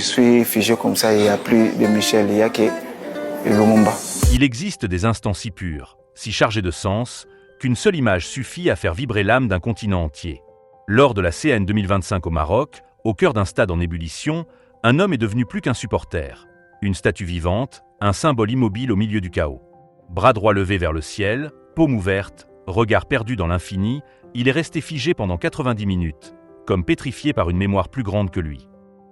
suis figé comme ça, il n'y a plus de Michel, il n'y a que Lumumba. Il existe des instants si purs, si chargés de sens, qu'une seule image suffit à faire vibrer l'âme d'un continent entier. Lors de la CAN 2025 au Maroc, au cœur d'un stade en ébullition, un homme est devenu plus qu'un supporter. Une statue vivante, un symbole immobile au milieu du chaos. Bras droit levé vers le ciel, paume ouverte, regard perdu dans l'infini, il est resté figé pendant 90 minutes, comme pétrifié par une mémoire plus grande que lui.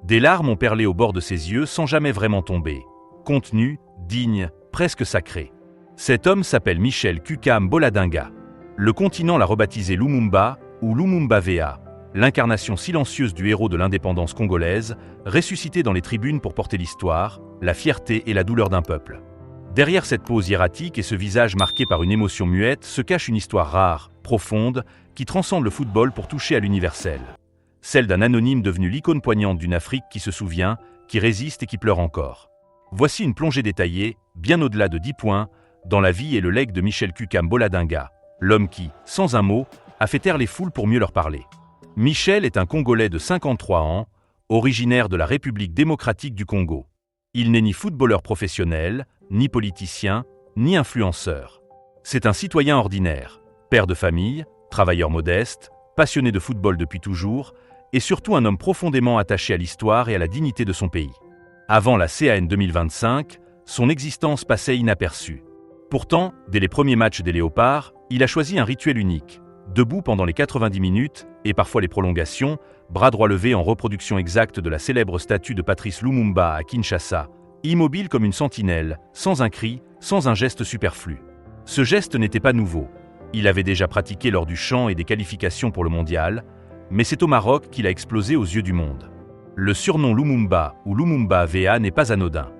Des larmes ont perlé au bord de ses yeux sans jamais vraiment tomber. Contenu, digne, presque sacré. Cet homme s'appelle Michel Kukam Boladinga. Le continent l'a rebaptisé Lumumba ou Lumumba VA, l'incarnation silencieuse du héros de l'indépendance congolaise, ressuscité dans les tribunes pour porter l'histoire, la fierté et la douleur d'un peuple. Derrière cette pose hiératique et ce visage marqué par une émotion muette se cache une histoire rare, profonde, qui transcende le football pour toucher à l'universel. Celle d'un anonyme devenu l'icône poignante d'une Afrique qui se souvient, qui résiste et qui pleure encore. Voici une plongée détaillée, bien au-delà de 10 points, dans la vie et le legs de Michel Kukam Boladinga, l'homme qui, sans un mot, a fait taire les foules pour mieux leur parler. Michel est un Congolais de 53 ans, originaire de la République démocratique du Congo. Il n'est ni footballeur professionnel, ni politicien, ni influenceur. C'est un citoyen ordinaire, père de famille, travailleur modeste, passionné de football depuis toujours, et surtout un homme profondément attaché à l'histoire et à la dignité de son pays. Avant la CAN 2025, son existence passait inaperçue. Pourtant, dès les premiers matchs des Léopards, il a choisi un rituel unique. Debout pendant les 90 minutes, et parfois les prolongations, bras droit levé en reproduction exacte de la célèbre statue de Patrice Lumumba à Kinshasa, immobile comme une sentinelle, sans un cri, sans un geste superflu. Ce geste n'était pas nouveau. Il avait déjà pratiqué lors du chant et des qualifications pour le mondial, mais c'est au Maroc qu'il a explosé aux yeux du monde. Le surnom Lumumba ou Lumumba VA n'est pas anodin.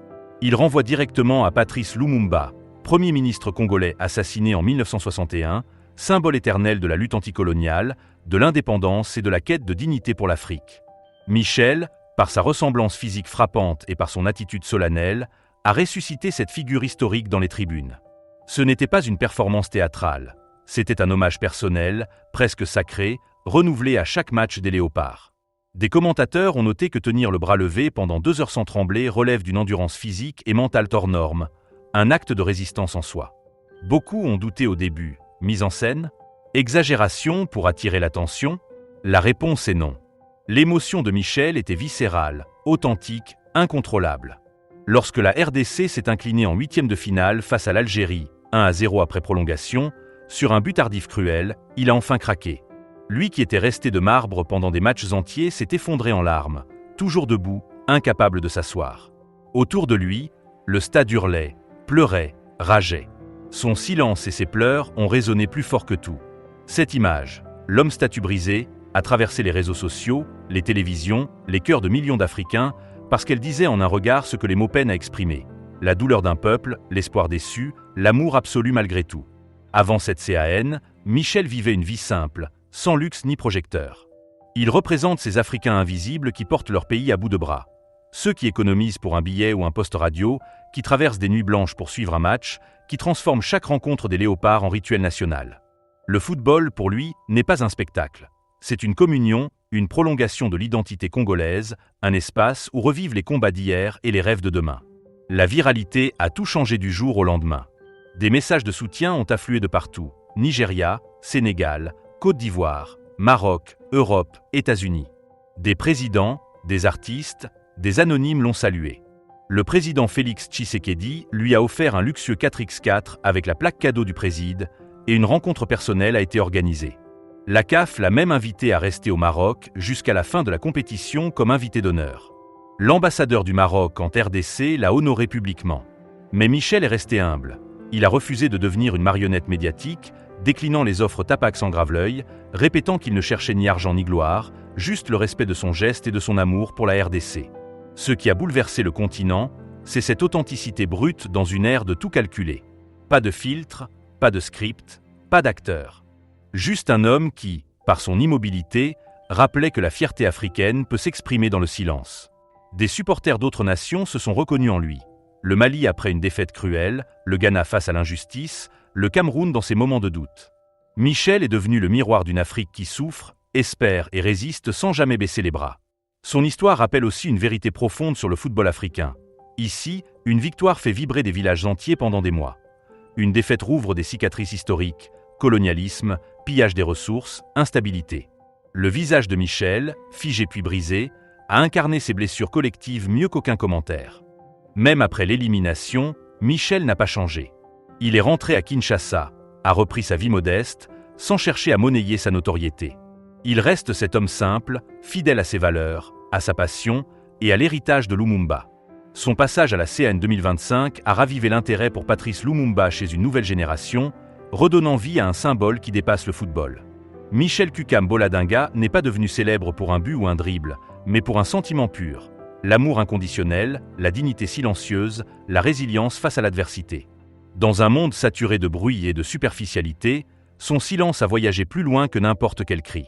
Il renvoie directement à Patrice Lumumba, premier ministre congolais assassiné en 1961, symbole éternel de la lutte anticoloniale, de l'indépendance et de la quête de dignité pour l'Afrique. Michel, par sa ressemblance physique frappante et par son attitude solennelle, a ressuscité cette figure historique dans les tribunes. Ce n'était pas une performance théâtrale, c'était un hommage personnel, presque sacré, renouvelé à chaque match des Léopards. Des commentateurs ont noté que tenir le bras levé pendant 2 heures sans trembler relève d'une endurance physique et mentale hors norme, un acte de résistance en soi. Beaucoup ont douté au début. Mise en scène? Exagération pour attirer l'attention? La réponse est non. L'émotion de Michel était viscérale, authentique, incontrôlable. Lorsque la RDC s'est inclinée en 8e de finale face à l'Algérie, 1-0 après prolongation, sur un but tardif cruel, il a enfin craqué. Lui qui était resté de marbre pendant des matchs entiers s'est effondré en larmes, toujours debout, incapable de s'asseoir. Autour de lui, le stade hurlait, pleurait, rageait. Son silence et ses pleurs ont résonné plus fort que tout. Cette image, l'homme statue brisé, a traversé les réseaux sociaux, les télévisions, les cœurs de millions d'Africains, parce qu'elle disait en un regard ce que les mots peinent à exprimer. La douleur d'un peuple, l'espoir déçu, l'amour absolu malgré tout. Avant cette CAN, Michel vivait une vie simple, sans luxe ni projecteur. Il représente ces Africains invisibles qui portent leur pays à bout de bras. Ceux qui économisent pour un billet ou un poste radio, qui traversent des nuits blanches pour suivre un match, qui transforment chaque rencontre des Léopards en rituel national. Le football, pour lui, n'est pas un spectacle. C'est une communion, une prolongation de l'identité congolaise, un espace où revivent les combats d'hier et les rêves de demain. La viralité a tout changé du jour au lendemain. Des messages de soutien ont afflué de partout. Nigeria, Sénégal, Côte d'Ivoire, Maroc, Europe, États-Unis. Des présidents, des artistes, des anonymes l'ont salué. Le président Félix Tshisekedi lui a offert un luxueux 4x4 avec la plaque cadeau du préside et une rencontre personnelle a été organisée. La CAF l'a même invité à rester au Maroc jusqu'à la fin de la compétition comme invité d'honneur. L'ambassadeur du Maroc en RDC l'a honoré publiquement. Mais Michel est resté humble. Il a refusé de devenir une marionnette médiatique, déclinant les offres Tapax en grave-l'œil, répétant qu'il ne cherchait ni argent ni gloire, juste le respect de son geste et de son amour pour la RDC. Ce qui a bouleversé le continent, c'est cette authenticité brute dans une ère de tout calculer. Pas de filtre, pas de script, pas d'acteur. Juste un homme qui, par son immobilité, rappelait que la fierté africaine peut s'exprimer dans le silence. Des supporters d'autres nations se sont reconnus en lui. Le Mali après une défaite cruelle, le Ghana face à l'injustice, le Cameroun dans ses moments de doute. Michel est devenu le miroir d'une Afrique qui souffre, espère et résiste sans jamais baisser les bras. Son histoire rappelle aussi une vérité profonde sur le football africain. Ici, une victoire fait vibrer des villages entiers pendant des mois. Une défaite rouvre des cicatrices historiques, colonialisme, pillage des ressources, instabilité. Le visage de Michel, figé puis brisé, a incarné ces blessures collectives mieux qu'aucun commentaire. Même après l'élimination, Michel n'a pas changé. Il est rentré à Kinshasa, a repris sa vie modeste, sans chercher à monnayer sa notoriété. Il reste cet homme simple, fidèle à ses valeurs, à sa passion et à l'héritage de Lumumba. Son passage à la CAN 2025 a ravivé l'intérêt pour Patrice Lumumba chez une nouvelle génération, redonnant vie à un symbole qui dépasse le football. Michel Cucam Boladinga n'est pas devenu célèbre pour un but ou un dribble, mais pour un sentiment pur, l'amour inconditionnel, la dignité silencieuse, la résilience face à l'adversité. Dans un monde saturé de bruit et de superficialité, son silence a voyagé plus loin que n'importe quel cri.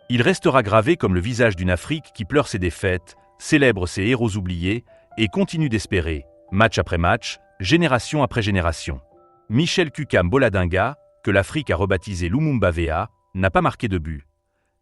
Il restera gravé comme le visage d'une Afrique qui pleure ses défaites, célèbre ses héros oubliés et continue d'espérer, match après match, génération après génération. Michel Cucam Boladinga, que l'Afrique a rebaptisé Lumumba VA, n'a pas marqué de but,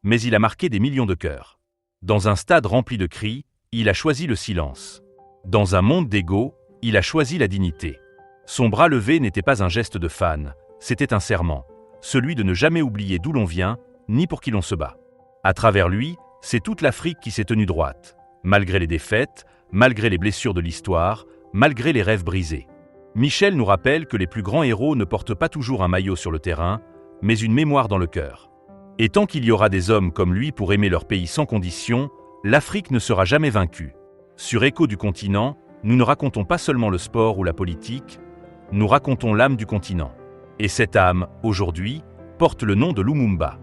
mais il a marqué des millions de cœurs. Dans un stade rempli de cris, il a choisi le silence. Dans un monde d'ego, il a choisi la dignité. Son bras levé n'était pas un geste de fan, c'était un serment, celui de ne jamais oublier d'où l'on vient, ni pour qui l'on se bat. À travers lui, c'est toute l'Afrique qui s'est tenue droite, malgré les défaites, malgré les blessures de l'histoire, malgré les rêves brisés. Michel nous rappelle que les plus grands héros ne portent pas toujours un maillot sur le terrain, mais une mémoire dans le cœur. Et tant qu'il y aura des hommes comme lui pour aimer leur pays sans condition, l'Afrique ne sera jamais vaincue. Sur Écho du continent, nous ne racontons pas seulement le sport ou la politique, nous racontons l'âme du continent. Et cette âme, aujourd'hui, porte le nom de Lumumba.